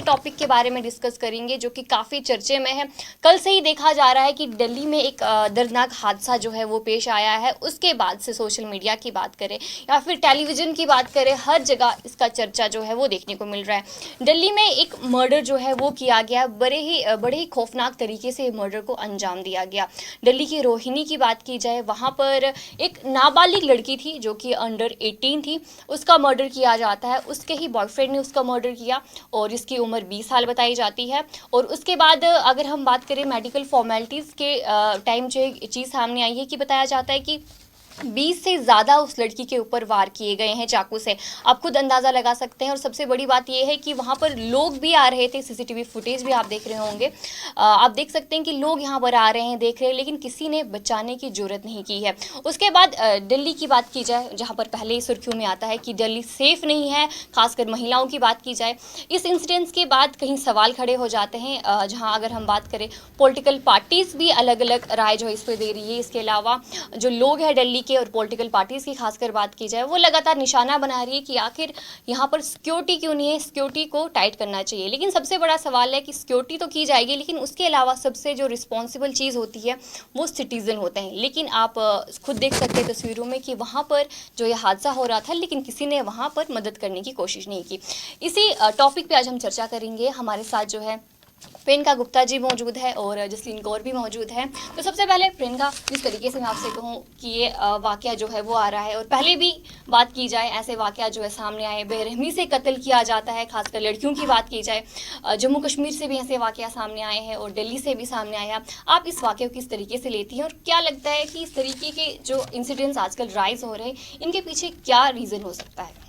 ऐसे टॉपिक के बारे में डिस्कस करेंगे जो कि काफ़ी चर्चे में है। कल से ही देखा जा रहा है कि दिल्ली में एक दर्दनाक हादसा जो है वो पेश आया है। उसके बाद से सोशल मीडिया की बात करें या फिर टेलीविज़न की बात करें, हर जगह इसका चर्चा जो है वो देखने को मिल रहा है। दिल्ली में एक मर्डर जो है वो किया गया, बड़े ही खौफनाक तरीके से मर्डर को अंजाम दिया गया। दिल्ली की रोहिणी की बात की जाए, वहाँ पर एक नाबालिग लड़की थी जो कि अंडर 18 थी, उसका मर्डर किया जाता है। उसके ही बॉयफ्रेंड ने उसका मर्डर किया और इसकी उम्र 20 साल बताई जाती है। और उसके बाद अगर हम बात करें मेडिकल फॉर्मेलिटीज़ के टाइम जो एक चीज़ सामने आई है कि बताया जाता है कि 20 से ज़्यादा उस लड़की के ऊपर वार किए गए हैं चाकू से। आप खुद अंदाज़ा लगा सकते हैं। और सबसे बड़ी बात यह है कि वहाँ पर लोग भी आ रहे थे, सीसीटीवी फुटेज भी आप देख रहे होंगे। आप देख सकते हैं कि लोग यहाँ पर आ रहे हैं, देख रहे हैं, लेकिन किसी ने बचाने की जरूरत नहीं की है। उसके बाद दिल्ली की बात की जाए, जहाँ पर पहले ही सुर्खियों में आता है कि दिल्ली सेफ़ नहीं है, खासकर महिलाओं की बात की जाए। इस इंसिडेंट्स के बाद कहीं सवाल खड़े हो जाते हैं, जहाँ अगर हम बात करें पॉलिटिकल पार्टीज़ भी अलग अलग राय जो है इस पर दे रही है। इसके अलावा जो लोग हैं दिल्ली और पॉलिटिकल पार्टीज की खासकर बात की जाए, वो लगातार निशाना बना रही है कि आखिर यहाँ पर सिक्योरिटी क्यों नहीं है, सिक्योरिटी को टाइट करना चाहिए। लेकिन सबसे बड़ा सवाल है कि सिक्योरिटी तो की जाएगी, लेकिन उसके अलावा सबसे जो रिस्पॉन्सिबल चीज़ होती है वो सिटीजन होते हैं। लेकिन आप खुद देख सकते हैं तस्वीरों में कि वहाँ पर जो ये हादसा हो रहा था, लेकिन किसी ने वहाँ पर मदद करने की कोशिश नहीं की। इसी टॉपिक पर आज हम चर्चा करेंगे। हमारे साथ जो है प्रियंका गुप्ता जी मौजूद है और जसलीन कौर भी मौजूद है। तो सबसे पहले प्रियंका, जिस तरीके से मैं आपसे कहूँ कि ये वाकया जो है वो आ रहा है, और पहले भी बात की जाए ऐसे वाकया जो है सामने आए, बेरहमी से कत्ल किया जाता है, खासकर लड़कियों की बात की जाए, जम्मू कश्मीर से भी ऐसे वाकया सामने आए हैं और दिल्ली से भी सामने आए हैं। आप इस वाकये को किस तरीके से लेती हैं और क्या लगता है कि इस तरीके के जो इंसिडेंट्स आजकल राइज हो रहे हैं, इनके पीछे क्या रीज़न हो सकता है?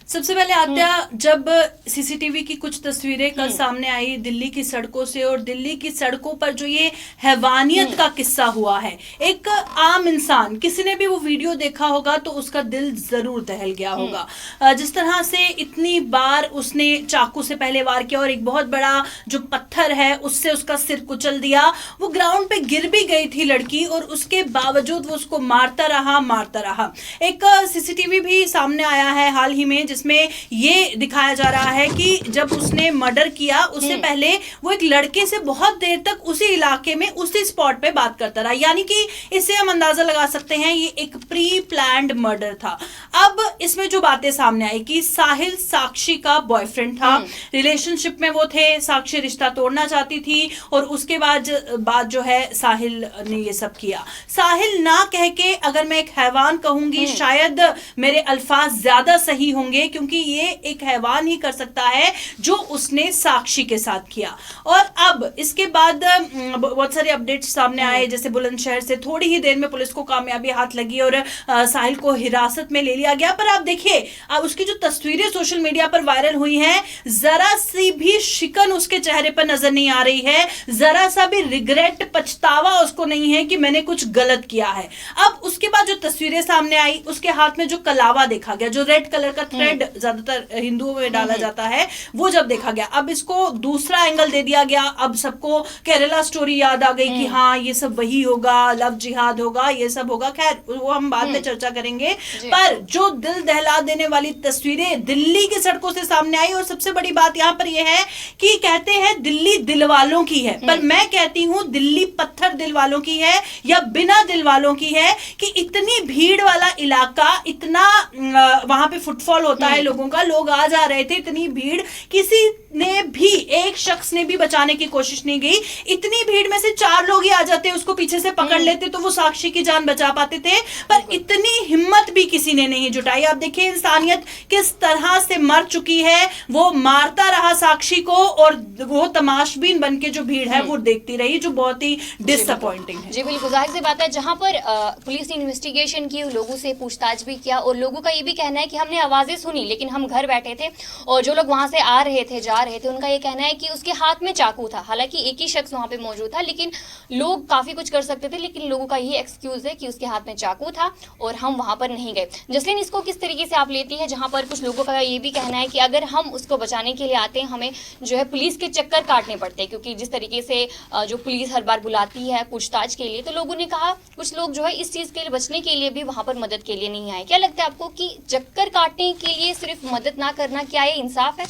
सबसे पहले आत्या, जब सीसीटीवी की कुछ तस्वीरें कल सामने आई दिल्ली की सड़कों से, और दिल्ली की सड़कों पर जो ये हैवानियत का किस्सा हुआ है, एक आम इंसान, किसी ने भी वो वीडियो देखा होगा तो उसका दिल जरूर दहल गया होगा। जिस तरह से इतनी बार उसने चाकू से पहले वार किया और एक बहुत बड़ा जो पत्थर है उससे उसका सिर कुचल दिया। वो ग्राउंड पे गिर भी गई थी लड़की और उसके बावजूद वो उसको मारता रहा। एक सीसीटीवी भी सामने आया है हाल ही में, में ये दिखाया जा रहा है कि जब उसने मर्डर किया उससे पहले वो एक लड़के से बहुत देर तक उसी इलाके में उसी स्पॉट पे बात करता रहा। यानी कि इससे हम अंदाजा लगा सकते हैं ये एक प्री प्लान्ड मर्डर था। अब इसमें जो बातें सामने आई कि साहिल साक्षी का बॉयफ्रेंड था, रिलेशनशिप में वो थे, साक्षी रिश्ता तोड़ना चाहती थी और उसके बाद जो है साहिल ने ये सब किया। साहिल ना कह के अगर मैं एक हैवान कहूंगी शायद मेरे अल्फाज ज्यादा सही होंगे, क्योंकि ये एक हैवान ही कर सकता है जो उसने साक्षी के साथ किया। और अब इसके बाद बहुत सारे अपडेट्स सामने आए, जैसे बुलंदशहर से थोड़ी ही देर में पुलिस को कामयाबी हाथ लगी और साहिल को हिरासत में ले लिया गया। पर आप देखिए, उसकी जो तस्वीरें सोशल मीडिया पर वायरल हुई हैं, जरा सी भी शिकन उसके चेहरे पर नजर नहीं आ रही है, जरा सा भी रिग्रेट, पछतावा उसको नहीं है कि मैंने कुछ गलत किया है। अब उसके बाद जो तस्वीरें सामने आई, उसके हाथ में जो कलावा देखा गया, जो रेड कलर का थ्रेड ज्यादातर हिंदुओं में डाला जाता है, वो जब देखा गया, अब इसको दूसरा एंगल दे दिया गया। अब सबको केरला स्टोरी याद आ गई कि हाँ ये सब वही होगा, लव जिहाद होगा, ये सब होगा। खैर वो हम बाद में चर्चा करेंगे। पर जो दिल दहला देने वाली तस्वीरें दिल्ली की सड़कों से सामने आई, और सबसे बड़ी बात यहाँ पर यह है कि कहते हैं दिल्ली दिल वालों की है, पर मैं कहती हूँ दिल्ली पत्थर दिल वालों की है या बिना दिल वालों की है। कि इतनी भीड़ वाला इलाका, इतना वहां पे फुटफॉल होता है लोगों का, लोग आ जा रहे थे, इतनी भीड़, किसी ने भी, एक शख्स ने भी बचाने की कोशिश नहीं की। इतनी भीड़ में से 4 लोग ही आ जाते, उसको पीछे से पकड़ लेते तो वो साक्षी की जान बचा पाते थे, पर इतनी हिम्मत भी किसी ने नहीं जुटाई। आप देखिए इंसानियत किस तरह से मर चुकी है, वो मारता रहा साक्षी को और वो तमाशबीन बन के जो भीड़ है वो देखती रही, जो बहुत ही डिसअपॉइंटिंग है। जी बिल्कुल, जाहिर सी बात है। जहां पर पुलिस ने इन्वेस्टिगेशन की, लोगों से पूछताछ भी किया और लोगों का ये भी कहना है कि हमने आवाजें सुनी, लेकिन हम घर बैठे थे और जो लोग वहां से आ रहे थे, जा रहे थे, उनका ये कहना है कि उसके हाथ में चाकू था। हालांकि एक ही शख्स वहां पे मौजूद था, लेकिन लोग काफी कुछ कर सकते थे, लेकिन लोगों का ये एक्सक्यूज है कि उसके हाथ में चाकू था और हम वहां पर नहीं गए। जसलीन, इसको किस तरीके से आप लेती है, जहां पर कुछ लोगों का ये भी कहना है कि अगर हम उसको बचाने के लिए आते हैं, हमें जो है पुलिस के चक्कर काटने पड़ते हैं, क्योंकि जिस तरीके से जो पुलिस हर बार बुलाती है पूछताछ के लिए, तो लोगों ने कहा कुछ लोग जो है इस चीज के लिए बचने के लिए भी वहां पर मदद के लिए नहीं आए। क्या लगता है आपको कि चक्कर काटने के लिए सिर्फ मदद ना करना, क्या ये इंसाफ है?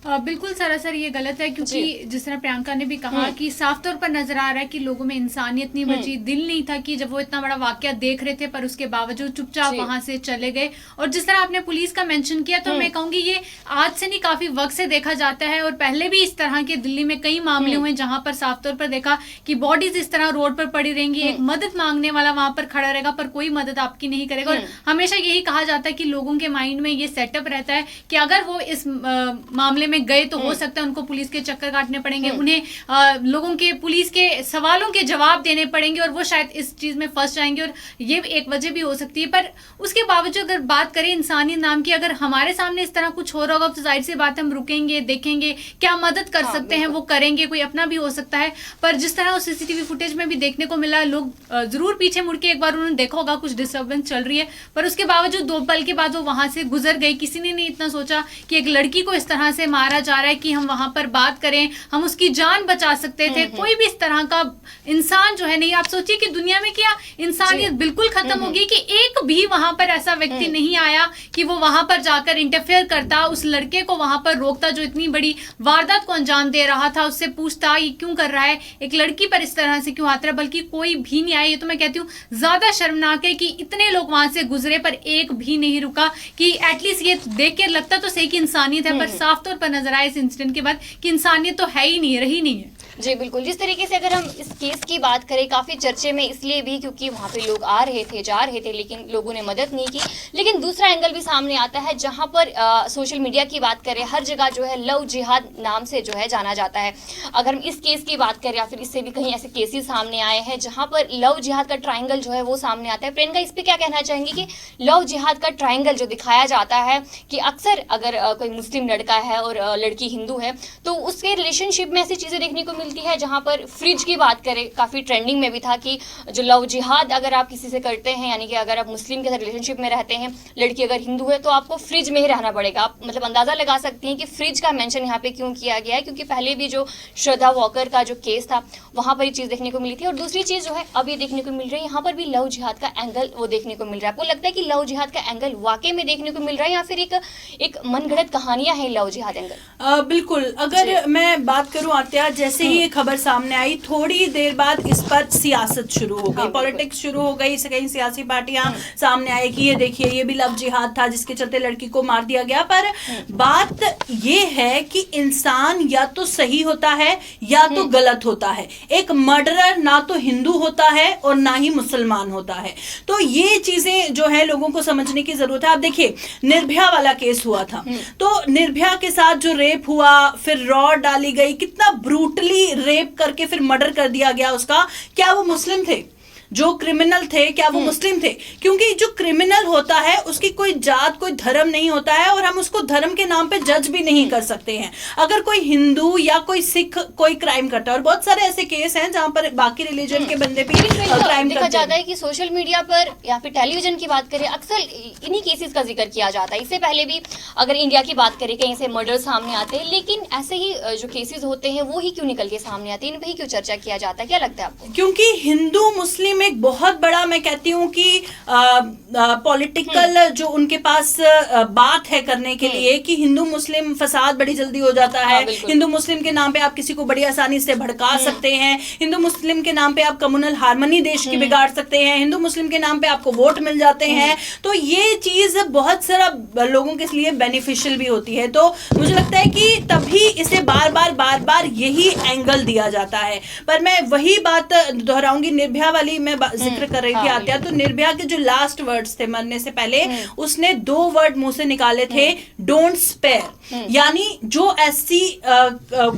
बिल्कुल सरासर ये गलत है, क्योंकि जिस तरह प्रियंका ने भी कहा कि साफ तौर पर नजर आ रहा है कि लोगों में इंसानियत नहीं बची, दिल नहीं था कि जब वो इतना बड़ा वाकया देख रहे थे पर उसके बावजूद चुपचाप वहां से चले गए। और जिस तरह आपने पुलिस का मेंशन किया, तो मैं कहूंगी ये आज से नहीं, काफी वक्त से देखा जाता है। और पहले भी इस तरह के दिल्ली में कई मामले हुए जहां पर साफ तौर पर देखा कि बॉडीज इस तरह रोड पर पड़ी रहेंगी, एक मदद मांगने वाला वहां पर खड़ा रहेगा पर कोई मदद आपकी नहीं करेगा। और हमेशा यही कहा जाता है कि लोगों के माइंड में ये सेटअप रहता है कि अगर वो इस मामले में गए तो हो सकता है उनको पुलिस के चक्कर काटने पड़ेंगे, उन्हें लोगों के पुलिस के सवालों के जवाब देने पड़ेंगे और वो शायद इस चीज में फंस जाएंगे। और ये एक वजह भी हो सकती है। पर उसके बावजूद अगर बात करें इंसानियत नाम की, अगर हमारे सामने इस तरह कुछ हो रहा होगा तो जाहिर सी बात है हम रुकेंगे, देखेंगे, क्या मदद कर सकते हैं वो करेंगे, कोई अपना भी हो सकता है। पर जिस तरह उस सीसीटीवी फुटेज में भी देखने को मिला, लोग जरूर पीछे मुड़ के एक बार उन्होंने देखा होगा कुछ डिस्टर्बेंस चल रही है, पर उसके बावजूद 2 पल के बाद वो वहां से गुजर गई। किसी ने नहीं इतना सोचा कि एक लड़की को इस तरह से मारा जा रहा है कि हम वहां पर बात करें, हम उसकी जान बचा सकते थे। कोई भी इस तरह का इंसान जो है नहीं, आप सोचिए कि दुनिया में क्या इंसानियत बिल्कुल खत्म होगी कि एक भी वहां पर ऐसा व्यक्ति नहीं आया कि वो वहां पर जाकर इंटरफेयर करता, उस लड़के को वहां पर रोकता जो इतनी बड़ी वारदात को अंजाम दे रहा था, उससे पूछता ये क्यों कर रहा है, एक लड़की पर इस तरह से क्यों आता है। बल्कि कोई भी नहीं आया। ये तो मैं कहती हूँ ज्यादा शर्मनाक है कि इतने लोग वहां से गुजरे पर एक भी नहीं रुका, कि एटलीस्ट ये देख के लगता तो सही कि इंसानियत है, पर साफ तौर पर नजर आया इस इंसिडेंट के बाद कि इंसानियत तो है ही नहीं, रही नहीं है। जी बिल्कुल। जिस तरीके से अगर हम इस केस की बात करें, काफ़ी चर्चे में इसलिए भी क्योंकि वहाँ पे लोग आ रहे थे, जा रहे थे, लेकिन लोगों ने मदद नहीं की। लेकिन दूसरा एंगल भी सामने आता है, जहाँ पर सोशल मीडिया की बात करें, हर जगह जो है लव जिहाद नाम से जो है जाना जाता है। अगर हम इस केस की बात करें या फिर इससे भी कहीं ऐसे केसेस सामने आए हैं जहाँ पर लव जिहाद का ट्रायंगल जो है वो सामने आता है। प्रियंका, इस पर क्या कहना चाहेंगी कि लव जिहाद का ट्रायंगल जो दिखाया जाता है कि अक्सर अगर कोई मुस्लिम लड़का है और लड़की हिंदू है तो उसके रिलेशनशिप में ऐसी चीज़ें देखने को मिलती है, जहाँ पर फ्रिज की बात करें, काफ़ी ट्रेंडिंग में भी था कि जो लव जिहाद अगर आप किसी से करते हैं, यानी कि अगर आप मुस्लिम के साथ रिलेशनशिप में रहते हैं, लड़की अगर हिंदू है तो आपको फ्रिज में ही रहना पड़ेगा। आप मतलब अंदाज़ा लगा सकती हैं कि फ्रिज का मेंशन यहाँ पे क्यों किया गया है, क्योंकि पहले भी जो श्रद्धा वॉकर का जो केस था वहाँ पर ये चीज़ देखने को मिली थी। और दूसरी चीज़ जो है अब ये देखने को मिल रही है, यहाँ पर भी लव जिहाद का एंगल वो देखने को मिल रहा है। आपको लगता है कि लव जिहाद का एंगल वाकई में देखने को मिल रहा है या फिर एक मनगढ़ंत कहानियां हैं लव जिहाद एंगल? बिल्कुल। अगर मैं बात करूं आत्या, जैसे ही ये खबर सामने आई, थोड़ी देर बाद इस पर सियासत शुरू हो गई, पॉलिटिक्स शुरू हो गई। कई सियासी पार्टियां सामने आई कि ये देखिए ये भी लव जिहाद था जिसके चलते लड़की को मार दिया गया। पर बात ये है कि इंसान या तो सही होता है या तो गलत होता है। एक मर्डरर ना तो हिंदू होता है और ना ही मुसलमान होता है। तो ये चीजें जो है लोगों को समझने की जरूरत है। आप देखिए निर्भया वाला केस हुआ था, तो निर्भया के साथ जो रेप हुआ, फिर रॉड डाली गई, कितना ब्रूटली रेप करके फिर मर्डर कर दिया गया उसका। क्या वो मुस्लिम थे? जो क्रिमिनल थे क्या वो मुस्लिम थे? क्योंकि जो क्रिमिनल होता है उसकी कोई जात कोई धर्म नहीं होता है और हम उसको धर्म के नाम पे जज भी नहीं कर सकते हैं। अगर कोई हिंदू या कोई सिख कोई क्राइम करता है, और बहुत सारे ऐसे केस हैं जहां पर बाकी रिलीजन के बंदे भी क्राइम देखा जाता है कि सोशल मीडिया पर या फिर टेलीविजन की बात करें, अक्सर इन्हीं केसेस का जिक्र किया जाता है। इससे पहले भी अगर इंडिया की बात करें कहीं से मर्डर सामने आते हैं, लेकिन ऐसे ही जो केसेस होते हैं वो ही क्यों निकल के सामने आते हैं, इन पर ही क्यों चर्चा किया जाता है? क्या लगता है आपको? क्योंकि हिंदू मुस्लिम एक बहुत बड़ा, मैं कहती हूँ कि पॉलिटिकल जो उनके पास बात है करने के लिए कि हिंदू मुस्लिम फसाद बड़ी जल्दी हो जाता है। हिंदू मुस्लिम के नाम पे आप किसी को बड़ी आसानी से भड़का सकते हैं। हिंदू मुस्लिम के नाम पे आप कम्युनल हार्मनी देश की बिगाड़ सकते हैं। हिंदू मुस्लिम के नाम पे आपको वोट मिल जाते हैं। तो ये चीज बहुत सारा लोगों के लिए बेनिफिशियल भी होती है। तो मुझे लगता है कि तभी इसे बार बार यही एंगल दिया जाता है। पर मैं वही बात दोहराऊंगी, निर्भया वाली मैं जिक्र कर रही थी आत्या, तो निर्भया के जो लास्ट वर्ड्स थे मरने से पहले, उसने 2 वर्ड मुंह से निकाले थे, डोंट स्पेयर। यानी जो ऐसी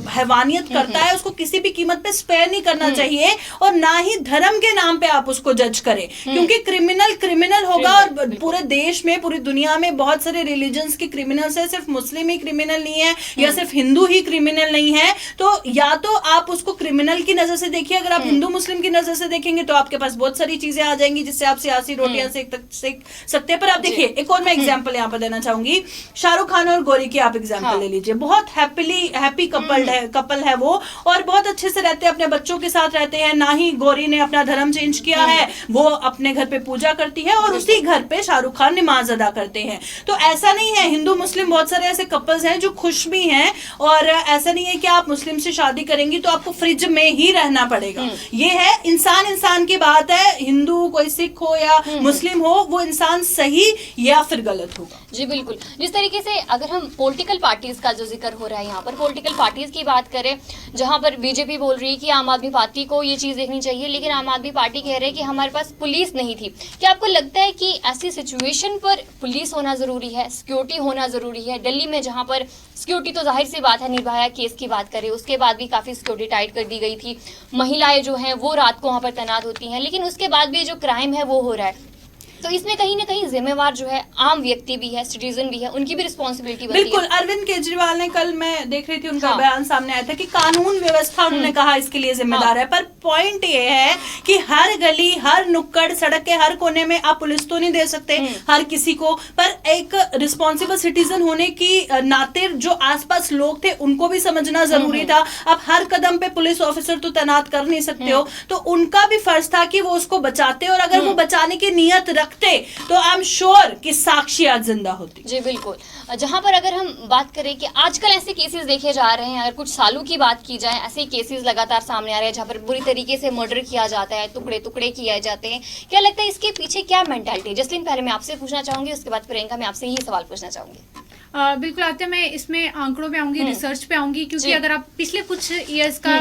हैवानियत करता है उसको किसी भी कीमत पे स्पेयर नहीं करना चाहिए, और ना ही धर्म के नाम पे आप उसको जज करें, क्योंकि क्रिमिनल होगा। और पूरे देश में पूरी दुनिया में बहुत सारे रिलीजन्स के क्रिमिनल्स है, सिर्फ मुस्लिम ही क्रिमिनल नहीं है या सिर्फ हिंदू ही क्रिमिनल नहीं है। तो या तो आप उसको क्रिमिनल की नजर से देखिए, अगर आप हिंदू मुस्लिम की नजर से देखेंगे तो आपके पास बहुत सारी चीजें आ जाएंगी जिससे आप सियासी रोटियां सेक सकते हैं। पर आप देखिए, एक और मैं एग्जांपल यहाँ पर देना चाहूंगी, शाहरुख खान और गौरी की आप एग्जांपल ले लीजिए। बहुत हैप्पी कपल है वो, और बहुत अच्छे से रहते हैं, अपने बच्चों के साथ रहते हैं। ना ही गौरी ने अपना धर्म चेंज किया है, वो अपने घर पे पूजा करती है और उसी घर पे शाहरुख खान नमाज अदा करते हैं। तो ऐसा नहीं है, हिंदू मुस्लिम बहुत सारे ऐसे कपल्स हैं जो खुश भी हैं, और ऐसा नहीं है कि आप मुस्लिम से शादी करेंगी तो आपको फ्रिज में ही रहना पड़ेगा। ये है इंसान की बात है, हिंदू कोई सिख हो या मुस्लिम हो, वो इंसान सही या फिर गलत होगा। जी बिल्कुल। जिस तरीके से अगर हम पॉलिटिकल पार्टीज का जो जिक्र हो रहा है, यहाँ पर पॉलिटिकल पार्टीज की बात करें, जहां पर बीजेपी बोल रही है कि आम आदमी पार्टी को ये चीज देखनी चाहिए, लेकिन आम आदमी पार्टी कह रहे हैं कि हमारे पास पुलिस नहीं थी। क्या आपको लगता है कि ऐसी सिचुएशन पर पुलिस होना जरूरी है, सिक्योरिटी होना जरूरी है? दिल्ली में जहां पर सिक्योरिटी तो जाहिर सी बात है, निर्भया केस की बात करें उसके बाद भी काफी सिक्योरिटी टाइट कर दी गई थी, महिलाएं जो हैं वो रात को वहां पर तैनात होती हैं, लेकिन उसके बाद भी जो क्राइम है वो हो रहा है। तो इसमें कहीं ना कहीं जिम्मेवार जो है आम व्यक्ति भी है, सिटीजन भी है, उनकी भी रिस्पॉन्सिबिलिटी बनती है। बिल्कुल। अरविंद केजरीवाल ने, कल मैं देख रही थी उनका बयान सामने आया था कि कानून व्यवस्था उन्होंने कहा इसके लिए जिम्मेदार है, पर पॉइंट ये है कि हर गली, हर नुक्कड़, सड़क के हर कोने में आप पुलिस तो नहीं दे सकते हर किसी को, पर एक रिस्पॉन्सिबल सिटीजन होने की नाते जो आसपास लोग थे उनको भी समझना जरूरी था। अब हर कदम पे पुलिस ऑफिसर तो तैनात कर नहीं सकते हो, तो उनका भी फर्ज था कि वो उसको बचाते, और अगर वो बचाने की नियत रखते तो आई एम श्योर कि साक्षी आज जिंदा होती। जी बिल्कुल। जहां पर अगर हम बात करें कि आजकल ऐसे केसेस देखे जा रहे हैं, अगर कुछ सालों की बात की जाए, ऐसे केसेस लगातार सामने आ रहे हैं जहां पर बुरी तरीके से मर्डर किया जाता है, टुकड़े टुकड़े किए जाते हैं। क्या लगता है इसके पीछे क्या मेंटालिटी? जसलीन, पहले मैं आपसे पूछना चाहूंगी, उसके बाद प्रियंका मैं आपसे यही सवाल पूछना चाहूंगी। बिल्कुल आते, मैं इसमें आंकड़ों पे आऊंगी, रिसर्च पे आऊंगी, क्योंकि अगर आप पिछले कुछ ईयर्स का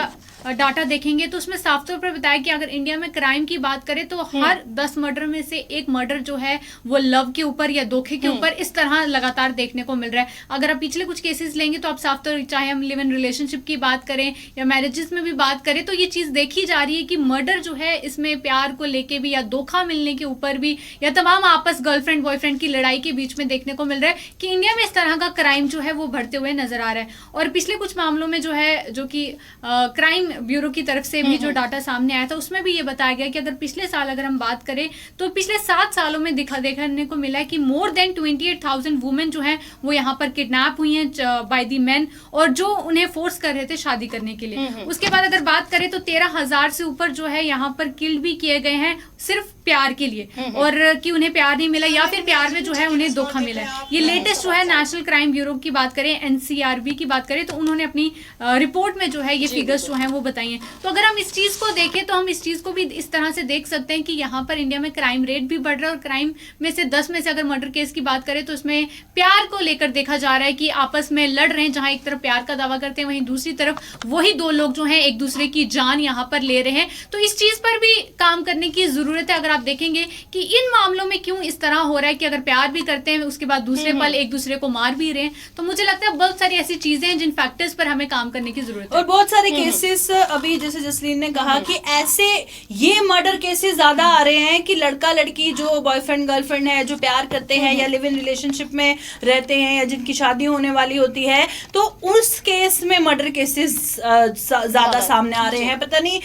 डाटा देखेंगे तो उसमें साफ तौर पर बताया कि अगर इंडिया में क्राइम की बात करें तो हर 10 मर्डर में से एक मर्डर जो है वो लव के ऊपर या धोखे के ऊपर इस तरह लगातार देखने को मिल रहा है। अगर आप पिछले कुछ केसेस लेंगे तो आप साफ तौर, चाहे हम लिव इन रिलेशनशिप की बात करें या मैरिजेस में भी बात करें, तो ये चीज देखी जा रही है कि मर्डर जो है इसमें प्यार को लेके भी या धोखा मिलने के ऊपर भी या तमाम आपस गर्लफ्रेंड बॉयफ्रेंड की लड़ाई के बीच में देखने को मिल रहा है कि इंडिया में इस तरह का क्राइम जो है वो बढ़ते हुए नजर आ रहा है। और पिछले कुछ मामलों में जो है, जो कि क्राइम ब्यूरो की तरफ से भी जो डाटा सामने आया था, उसमें भी ये बताया गया कि अगर पिछले साल अगर हम बात करें तो पिछले 7 सालों में देखने को मिला है कि मोर देन 28,000 वुमेन जो हैं वो यहाँ पर किडनैप हुई हैं बाय दी मेन, और जो उन्हें फोर्स कर रहे थे शादी करने के लिए। उसके बाद अगर बात करें तो 13,000 से ऊपर जो है यहाँ पर किल्ड भी किए गए हैं सिर्फ प्यार के लिए, और कि उन्हें प्यार नहीं मिला या फिर प्यार में जो है उन्हें धोखा मिला है। ये लेटेस्ट जो है नेशनल क्राइम ब्यूरो की बात करें, NCRB की बात करें, तो उन्होंने अपनी रिपोर्ट में जो है ये फिगर्स जो हैं वो बताई हैं। तो अगर हम इस चीज को देखें तो हम इस चीज को भी इस तरह से देख सकते हैं कि यहाँ पर इंडिया में क्राइम रेट भी बढ़ रहा है, और क्राइम में से 10 में से अगर मर्डर केस की बात करें तो उसमें प्यार को लेकर देखा जा रहा है कि आपस में लड़ रहे हैं, जहां एक तरफ प्यार का दावा करते हैं वहीं दूसरी तरफ वही दो लोग जो हैं एक दूसरे की जान यहाँ पर ले रहे हैं। तो इस चीज पर भी काम करने की जरूरत है। अगर आप देखेंगे कि इन मामलों में क्यों इस तरह हो रहा है कि अगर प्यार भी करते हैं उसके बाद दूसरे पल एक दूसरे को मार भी रहे हैं, तो मुझे लगता है बहुत सारी ऐसी चीजें हैं जिन फैक्टर्स पर हमें काम करने की जरूरत है। और बहुत सारे केसेस अभी जैसे जसलीन ने कहा कि ऐसे ये मर्डर केसेस ज्यादा आ रहे हैं कि लड़का लड़की जो बॉयफ्रेंड गर्लफ्रेंड है, जो प्यार करते हैं या लिव इन रिलेशनशिप में रहते हैं या जिनकी शादी होने वाली होती है, तो उस केस में मर्डर केसेस ज्यादा सामने आ रहे हैं। पता नहीं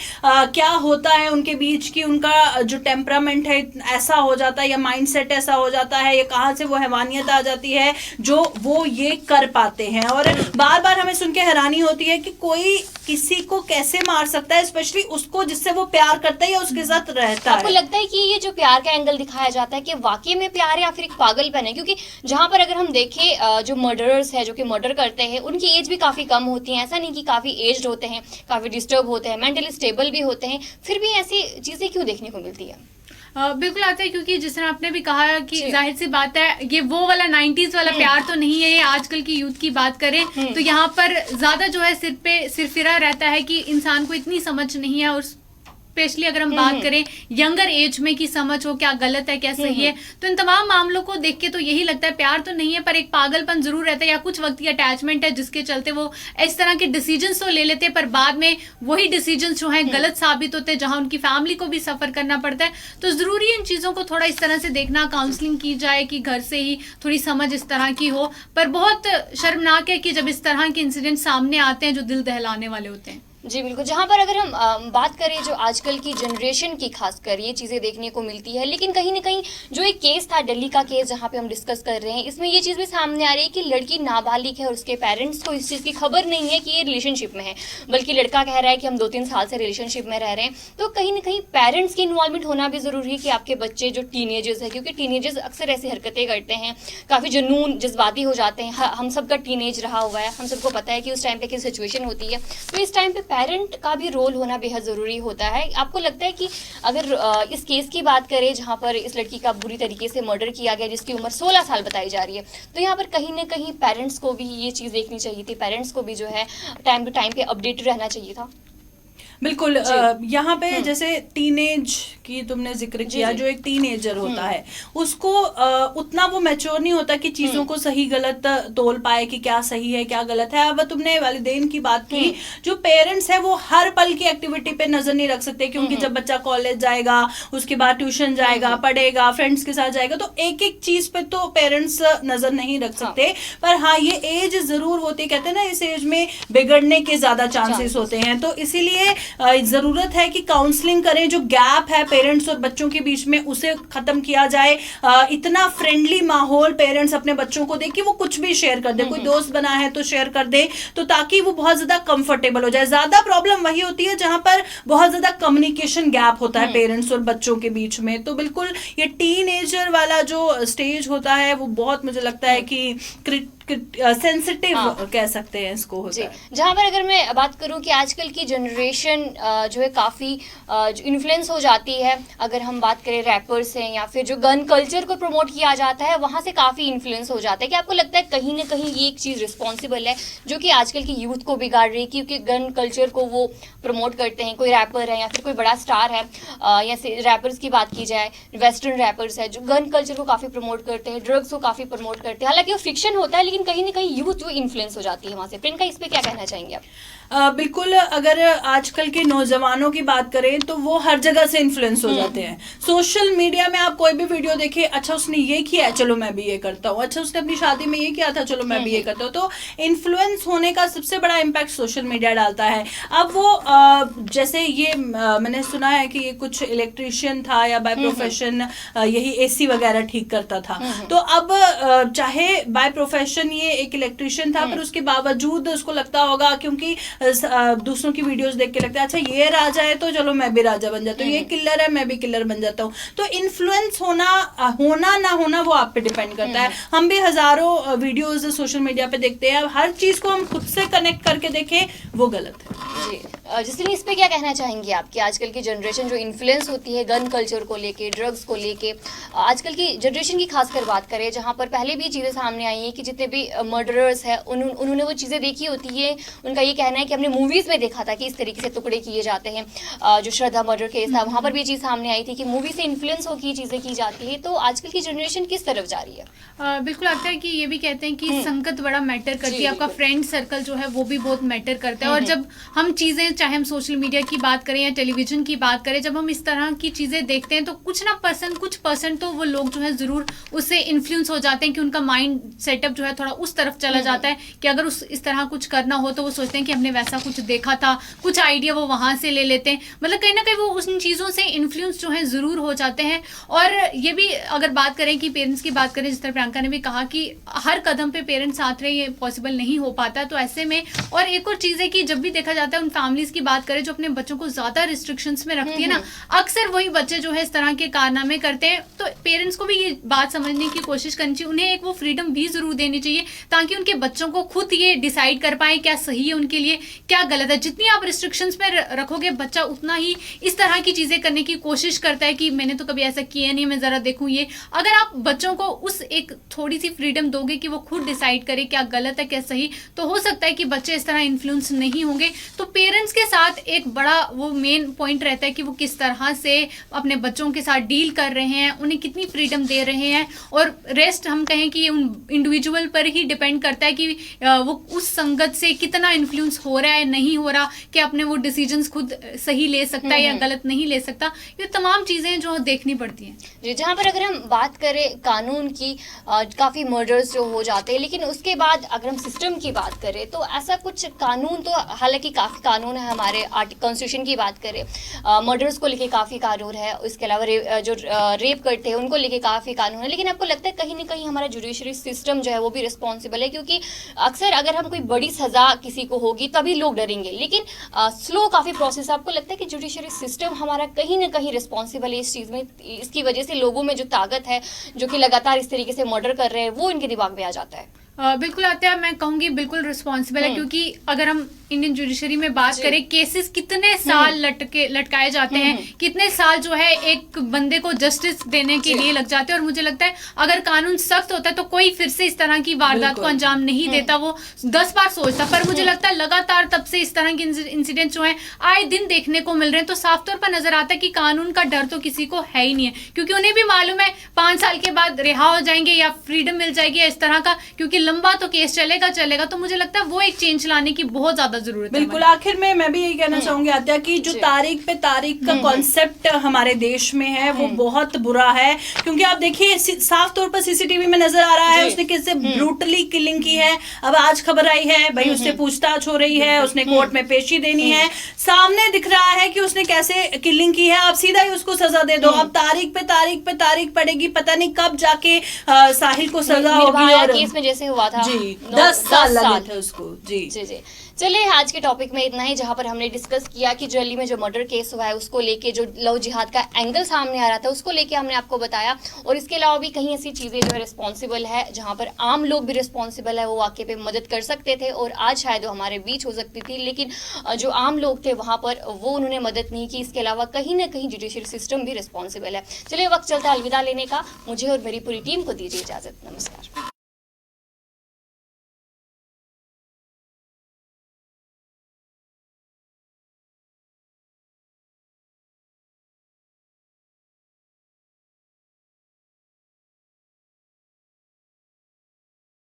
क्या होता है उनके बीच की, उनका जो टेम्परामेंट है ऐसा हो जाता है या माइंडसेट ऐसा हो जाता है या कहाँ से वो हैवानियत आ जाती है जो वो ये कर पाते हैं। और बार बार हमें सुन के हैरानी होती है कि कोई किसी को कैसे मार सकता है, स्पेशली उसको जिससे वो प्यार करता है या उसके साथ रहता है। आपको लगता है कि ये जो प्यार का एंगल दिखाया जाता है कि वाकई में प्यार है या फिर एक पागलपन है? क्योंकि जहां पर अगर हम देखें जो मर्डरर्स है, जो कि मर्डर करते हैं, उनकी एज भी काफी कम होती है। ऐसा नहीं कि काफी एज्ड होते हैं, काफी डिस्टर्ब होते हैं, मेंटली स्टेबल भी होते हैं, फिर भी ऐसी चीजें क्यों देखने को मिलती है? बिल्कुल आता है, क्योंकि जिस तरह आपने भी कहा कि जाहिर सी बात है ये वो वाला 90s वाला प्यार तो नहीं है। ये आजकल की यूथ की बात करें तो यहाँ पर ज्यादा जो है सिर पे सिरफिरा रहता है कि इंसान को इतनी समझ नहीं है और स्पेशली अगर हम बात करें यंगर एज में कि समझ हो क्या गलत है क्या सही है, तो इन तमाम मामलों को देख के तो यही लगता है प्यार तो नहीं है पर एक पागलपन जरूर रहता है या कुछ वक्त की अटैचमेंट है जिसके चलते वो इस तरह के डिसीजंस तो ले लेते हैं पर बाद में वही डिसीजंस जो है गलत साबित होते हैं, जहां उनकी फैमिली को भी सफर करना पड़ता है। तो जरूरी है इन चीजों को थोड़ा इस तरह से देखना, काउंसलिंग की जाए कि घर से ही थोड़ी समझ इस तरह की हो। पर बहुत शर्मनाक है कि जब इस तरह के इंसिडेंट सामने आते हैं जो दिल दहलाने वाले होते हैं। जी बिल्कुल, जहाँ पर अगर हम बात करें जो आजकल की जनरेशन की खासकर ये चीज़ें देखने को मिलती है, लेकिन कहीं ना कहीं जो एक केस था दिल्ली का केस जहाँ पे हम डिस्कस कर रहे हैं, इसमें ये चीज़ भी सामने आ रही है कि लड़की नाबालिग है और उसके पेरेंट्स को इस चीज़ की खबर नहीं है कि ये रिलेशनशिप में है, बल्कि लड़का कह रहा है कि हम 2-3 साल से रिलेशनशिप में रह रहे हैं। तो कहीं ना कहीं पेरेंट्स की इन्वॉल्वमेंट होना भी ज़रूरी है कि आपके बच्चे जो टीनेजर्स है, क्योंकि टीनेजर्स अक्सर ऐसी हरकतें करते हैं, काफ़ी जुनून जज्बाती हो जाते हैं। हम सबका टीनेज रहा हुआ है, हम सबको पता है कि उस टाइम पे क्या सिचुएशन होती है। तो इस टाइम पे पेरेंट का भी रोल होना बेहद ज़रूरी होता है। आपको लगता है कि अगर इस केस की बात करें जहाँ पर इस लड़की का बुरी तरीके से मर्डर किया गया जिसकी उम्र 16 साल बताई जा रही है, तो यहाँ पर कहीं ना कहीं पेरेंट्स को भी ये चीज़ देखनी चाहिए थी, पेरेंट्स को भी जो है टाइम टू टाइम पे अपडेटेड रहना चाहिए था। बिल्कुल। यहाँ पे जैसे टीनेज की तुमने जिक्र किया, जो एक टीनेजर होता है उसको उतना वो मैच्योर नहीं होता कि चीजों को सही गलत तोल पाए कि क्या सही है क्या गलत है। अब तुमने वालिदैन की बात की, जो पेरेंट्स है वो हर पल की एक्टिविटी पे नजर नहीं रख सकते, क्योंकि जब बच्चा कॉलेज जाएगा, उसके बाद ट्यूशन जाएगा, पढ़ेगा, फ्रेंड्स के साथ जाएगा, तो एक एक चीज पे तो पेरेंट्स नजर नहीं रख सकते। पर हाँ, ये एज जरूर होती है, कहते हैं ना इस एज में बिगड़ने के ज्यादा चांसेस होते हैं। तो इसीलिए जरूरत है कि काउंसलिंग करें, जो गैप है पेरेंट्स और बच्चों के बीच में उसे खत्म किया जाए। इतना फ्रेंडली माहौल पेरेंट्स अपने बच्चों को दे कि वो कुछ भी शेयर कर दे, कोई दोस्त बना है तो शेयर कर दे, तो ताकि वो बहुत ज्यादा कंफर्टेबल हो जाए। ज्यादा प्रॉब्लम वही होती है जहां पर बहुत ज्यादा कम्युनिकेशन गैप होता है पेरेंट्स और बच्चों के बीच में। तो बिल्कुल ये टीनेजर वाला जो स्टेज होता है वो बहुत, मुझे लगता है कि सेंसिटिव कह सकते हैं इसको होता है। जहाँ पर अगर मैं बात करूँ कि आजकल की जनरेशन जो है काफ़ी इन्फ्लुएंस हो जाती है, अगर हम बात करें रैपर्स हैं या फिर जो गन कल्चर को प्रमोट किया जाता है वहाँ से काफ़ी इन्फ्लुएंस हो जाता है। कि आपको लगता है कहीं ना कहीं ये एक चीज़ रिस्पॉन्सिबल है जो कि आजकल की यूथ को बिगाड़ रही है, क्योंकि गन कल्चर को वो प्रमोट करते हैं, कोई रैपर है या फिर कोई बड़ा स्टार है, या रैपर्स की बात की जाए, वेस्टर्न रैपर्स है जो गन कल्चर को काफ़ी प्रमोट करते हैं, ड्रग्स को काफ़ी प्रमोट करते हैं। हालांकि वो फिक्शन होता है, लेकिन कहीं ना कहीं यूथ जो इन्फ्लुएंस हो जाती है वहाँ से। प्रियंका, इस पे क्या कहना चाहेंगे आप? बिल्कुल, अगर आजकल के नौजवानों की बात करें तो वो हर जगह से इन्फ्लुएंस हो जाते हैं। सोशल मीडिया में आप कोई भी वीडियो देखिए, अच्छा उसने ये किया है चलो मैं भी ये करता हूँ, अच्छा उसने अपनी शादी में ये किया था चलो मैं भी ये करता हूँ। तो इन्फ्लुएंस होने का सबसे बड़ा इम्पैक्ट सोशल मीडिया डालता है। अब वो जैसे ये मैंने सुना है कि ये कुछ इलेक्ट्रिशियन था या बाय प्रोफेशन यही एसी वगैरह ठीक करता था। तो अब चाहे बाय प्रोफेशन ये एक इलेक्ट्रिशियन था, पर उसके बावजूद उसको लगता होगा, क्योंकि दूसरों की वीडियोस देख के लगता है अच्छा ये राजा है तो चलो मैं भी राजा बन जाता हूँ, ये किलर है मैं भी किलर बन जाता हूँ। तो इन्फ्लुएंस होना ना होना वो आप पे डिपेंड करता है। हम भी हजारों वीडियोस सोशल मीडिया पे देखते हैं, हर चीज को हम खुद से कनेक्ट करके देखें वो गलत है। जी, जिसलिए इस पे क्या कहना चाहेंगे आप कि आजकल की जनरेशन जो इन्फ्लुएंस होती है गन कल्चर को लेके, ड्रग्स को लेके, आजकल की जनरेशन की खासकर बात करें जहाँ पर पहले भी चीज़ें सामने आई हैं कि जितने भी मर्डरर्स हैं उन्होंने वो चीज़ें देखी होती है। उनका ये कहना है कि हमने मूवीज़ में देखा था कि इस तरीके से टुकड़े किए जाते हैं। जो श्रद्धा मर्डर केस था वहाँ पर भी ये चीज़ सामने आई थी कि मूवी से इन्फ्लुएंस होकर चीज़ें की जाती है। तो आजकल की जनरेशन किस तरफ जा रही है? बिल्कुल लगता है कि ये भी कहते हैं कि संगत बड़ा मैटर करती है, आपका फ्रेंड सर्कल जो है वो भी बहुत मैटर करता है। और जब हम चीज़ें, चाहे हम सोशल मीडिया की बात करें या टेलीविजन की बात करें, जब हम इस तरह की चीज़ें देखते हैं तो कुछ परसेंट तो वो लोग जो है ज़रूर उससे इन्फ्लुएंस हो जाते हैं कि उनका माइंड सेटअप जो है थोड़ा उस तरफ चला जाता है कि अगर इस तरह कुछ करना हो तो वो सोचते हैं कि हमने वैसा कुछ देखा था, कुछ आइडिया वो वहाँ से ले लेते हैं। मतलब कहीं ना कहीं वो उन चीज़ों से इन्फ्लुएंस जो है ज़रूर हो जाते हैं। और ये भी अगर बात करें कि पेरेंट्स की बात करें, जिस तरह प्रियंका ने भी कहा कि हर कदम पे पेरेंट्स साथ रहे, ये पॉसिबल नहीं हो पाता। तो ऐसे में और एक और चीज़ है कि जब भी देखा जाता है उन फैमिलीज की बात करें जो अपने बच्चों को ज़्यादा रिस्ट्रिक्शंस में रखती है ना, अक्सर वही बच्चे जो है इस तरह के कारनामे करते हैं। तो पेरेंट्स को भी ये बात समझने की कोशिश करनी चाहिए, उन्हें एक वो फ्रीडम भी ज़रूर देनी चाहिए ताकि उनके बच्चों को खुद ये डिसाइड कर पाए क्या सही है उनके लिए, क्या गलत है। जितनी आप रिस्ट्रिक्शंस में रखोगे बच्चा उतना ही इस तरह की चीज़ें करने की कोशिश करता है कि मैंने तो कभी ऐसा किया नहीं, मैं ज़रा देखूँ ये। अगर आप बच्चों को उस एक थोड़ी सी फ्रीडम दोगे कि वो खुद डिसाइड करे क्या गलत है क्या सही, तो हो सकता है कि बच्चे इस तरह इन्फ्लुएंस नहीं होंगे। तो पेरेंट्स के साथ एक बड़ा वो मेन पॉइंट रहता है कि वो किस तरह से अपने बच्चों के साथ डील कर रहे हैं, उन्हें कितनी फ्रीडम दे रहे हैं, और रेस्ट हम कहें कि ये उन इंडिविजुअल पर ही डिपेंड करता है कि वो उस संगत से कितना इन्फ्लुएंस हो रहा है, नहीं हो रहा, कि अपने वो डिसीजंस खुद सही ले सकता है या गलत नहीं ले सकता। ये तमाम चीजें जो देखनी पड़ती हैं जी। जहाँ पर अगर हम बात करें कानून की, काफ़ी मर्डर्स जो हो जाते हैं, लेकिन उसके बाद अगर हम सिस्टम की बात करें तो ऐसा कुछ कानून तो हालांकि काफ़ी कानून है हमारे कॉन्स्टिट्यूशन की बात करें, मर्डर्स को लेके काफ़ी कानून है, इसके अलावा जो रेप करते हैं उनको लेके काफ़ी कानून है, लेकिन आपको लगता है कहीं ना कहीं हमारा जुडिशरी सिस्टम जो है वो भी रिस्पॉन्सिबल है? क्योंकि अक्सर अगर हम कोई बड़ी सज़ा किसी को होगी तभी लोग डरेंगे, लेकिन स्लो काफ़ी प्रोसेस। आपको लगता है कि जुडिशरी सिस्टम हमारा कहीं ना कहीं रिस्पॉन्सिबल है इस चीज़ में? इसकी वजह से लोगों में जो ताकत है जो कि लगातार इस तरीके से मर्डर कर रहे हैं वो इनके दिमाग में आ जाता है? बिल्कुल आते हैं, मैं कहूंगी बिल्कुल रिस्पॉन्सिबल है, क्योंकि अगर हम इंडियन जुडिशरी में बात करें, केसेस कितने साल लटकाए जाते हैं, कितने साल जो है एक बंदे को जस्टिस देने के लिए लग जाते हैं। और मुझे लगता है अगर कानून सख्त होता है तो कोई फिर से इस तरह की वारदात को अंजाम नहीं देता, वो 10 बार सोचता। पर मुझे लगता है लगातार तब से इस तरह के इंसिडेंट जो है आए दिन देखने को मिल रहे हैं, तो साफ तौर पर नजर आता है कि कानून का डर तो किसी को है ही नहीं है, क्योंकि उन्हें भी मालूम है 5 साल के बाद रिहा हो जाएंगे या फ्रीडम मिल जाएगी या इस तरह का, क्योंकि लंबा तो केस चलेगा। तो मुझे लगता है वो एक चेंज लाने की बहुत ज्यादा जरूरत है। बिल्कुल, आखिर में मैं भी यही कहना चाहूंगी आत्या कि जो तारीख पे तारीख का कॉन्सेप्ट हमारे देश में है वो बहुत बुरा है। क्योंकि आप देखिए साफ तौर पर सीसीटीवी में नजर आ रहा है उसने किससे ब्रूटली किलिंग की है। अब आज खबर आई है भाई उससे पूछताछ हो रही है, उसने कोर्ट में पेशी देनी है, सामने दिख रहा है कि उसने कैसे किलिंग की है। आप सीधा ही उसको सजा दे दो। अब तारीख पे तारीख पड़ेगी, पता नहीं कब जाके साहिल को सजा होगी। और केस में जैसे हुआ था 10 साल लगे थे उसको। जी। चलिए आज के टॉपिक में इतना ही, जहां पर हमने डिस्कस किया कि दिल्ली में जो मर्डर केस हुआ है उसको लेके जो लव जिहाद का एंगल सामने आ रहा था उसको लेके हमने आपको बताया, और इसके अलावा भी कहीं ऐसी चीज़ें जो है रिस्पॉन्सिबल है जहां पर आम लोग भी रिस्पॉन्सिबल है, वो वाकई पे मदद कर सकते थे और आज शायद वो हमारे बीच हो सकती थी, लेकिन जो आम लोग थे वहाँ पर वो उन्होंने मदद नहीं की। इसके अलावा कहीं ना कहीं जुडिशरी सिस्टम भी रिस्पॉन्सिबल है। चलिए वक्त चलता है अलविदा लेने का, मुझे और मेरी पूरी टीम को दीजिए इजाज़त। नमस्कार।